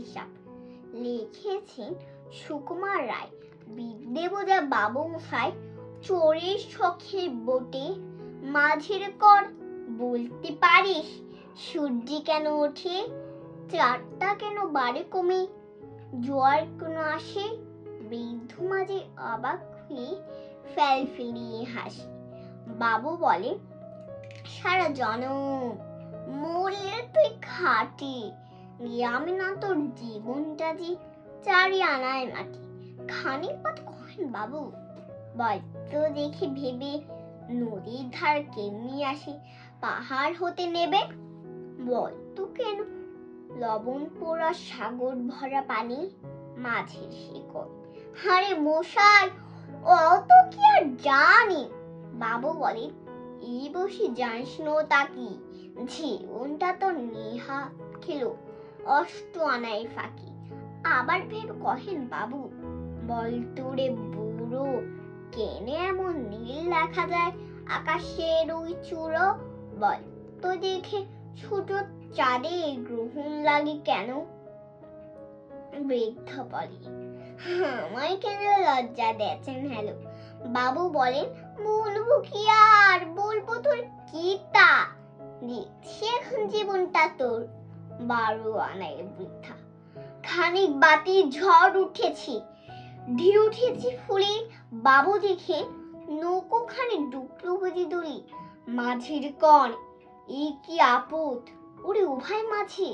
হিসাব। লিখেছেন সুকুমার রায়। বিদ্যে বোঝা বাবু মশাই চোরের শখের বোটে মাঝির কর বলতে পারিস সূর্য কেন ওঠে, চারটা কেন বাড়ে কমে, জোয়ার কেন আসে। বৃদ্ধ মাঝে অবাক হয়ে ফেল ফিরিয়ে হাসে। বাবু বলে, সারা জনম মরলে তুই খাটি, গ্রামে না তোর জীবনটা যে চারি আনায় মাটি। খানিক বাদ কহেন বাবু, বড্ড দেখে ভেবে নদীর ধার কেমনি আসে পাহাড় হতে নেবে। বলতো কেন লবণ পোড়া সাগর ভরা পানি মাঝের শিকড়। হারে মশাই, অত কি আর জানি। বাবু বলে, এই বসে জানিস নো তা কি, জীবনটা তো নেহা খেলো অষ্ট আনায় ফাঁকি। আবার ভেবে কহেন বাবু, বলতো রে বুড়ো, কেনে এমন নীল দেখা যায় আকাশের ওই চূড়ো। বলতো দেখে ছোট চাঁদে গ্রহণ লাগে কেন। বৃদ্ধ বলে, আমায় কেন লজ্জা দিয়েছেন হ্যালো। বাবু বলেন, বলবো কি আর, বলবো তোর কিতা, দেখছি এখন জীবনটা তোর 12 আনায় বৃথা। খানিক বাতি ঝড় উঠেছে, ঢেউ উঠেছে ফুলে। বাবু দেখে নৌকো খানে ডুবলো বুঝি দুলি। মাঝির কণ এই কি আপদ, ওরে উভয় মাঝে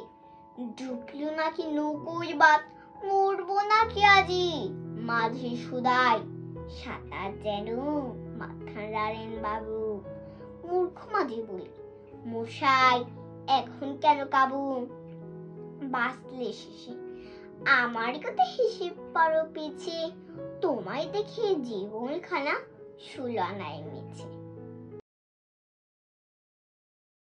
ডুবলো নাকি নৌকোই বাত, মরবো নাকি আজি। মাঝি সুদাই সাঁতার যেন মাথা নাড়েন বাবু। মূর্খ মাঝি বলি, মশাই এখন কেন কাবু, বাঁচলে শেষে আমার কথা হিসেব পারো পিছে, তোমায় দেখে জীবন খানা 16 আনায় মিছে।